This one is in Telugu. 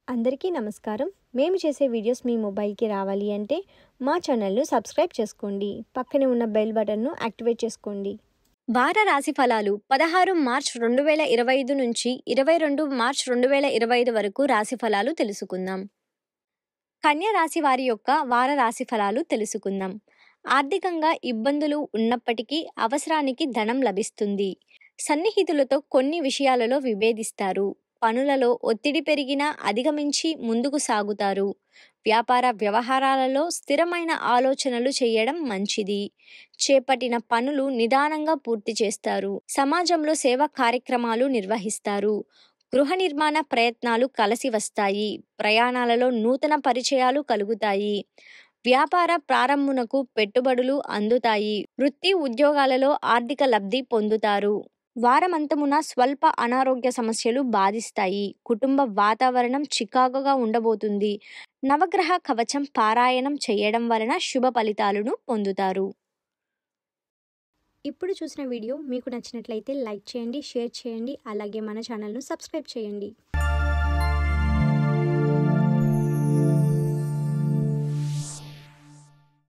అందరికీ నమస్కారం. మేము చేసే వీడియోస్ మీ మొబైల్‌కి రావాలి అంటే మా ఛానల్‌ను సబ్స్క్రైబ్ చేసుకోండి. పక్కనే ఉన్న బెల్ బటన్‌ను యాక్టివేట్ చేసుకోండి. వార రాశి ఫలాలు 16 మార్చ్ 2025 నుంచి 22 మార్చ్ 2025 వరకు రాశి ఫలాలు తెలుసుకుందాం. కన్య రాశి వారి యొక్క వార రాశి ఫలాలు తెలుసుకుందాం. ఆర్థికంగా ఇబ్బందులు ఉన్నప్పటికీ అవసరానికి ధనం లభిస్తుంది. సన్నిహితులతో కొన్ని విషయాలలో విభేదిస్తారు. పనులలో ఒత్తిడి పెరిగినా అధిగమించి ముందుకు సాగుతారు. వ్యాపార వ్యవహారాలలో స్థిరమైన ఆలోచనలు చేయడం మంచిది. చేపట్టిన పనులు నిదానంగా పూర్తి చేస్తారు. సమాజంలో సేవా కార్యక్రమాలు నిర్వహిస్తారు. గృహ నిర్మాణ ప్రయత్నాలు కలిసి వస్తాయి. ప్రయాణాలలో నూతన పరిచయాలు కలుగుతాయి. వ్యాపార ప్రారంభమునకు పెట్టుబడులు అందుతాయి. వృత్తి ఉద్యోగాలలో ఆర్థిక లబ్ధి పొందుతారు. వారమంతమున స్వల్ప అనారోగ్య సమస్యలు బాధిస్తాయి. కుటుంబ వాతావరణం చికాకుగా ఉండబోతుంది. నవగ్రహ కవచం పారాయణం చేయడం వలన శుభ ఫలితాలను పొందుతారు. ఇప్పుడు చూసిన వీడియో మీకు నచ్చినట్లయితే లైక్ చేయండి, షేర్ చేయండి, అలాగే మన ఛానల్ను సబ్స్క్రైబ్ చేయండి.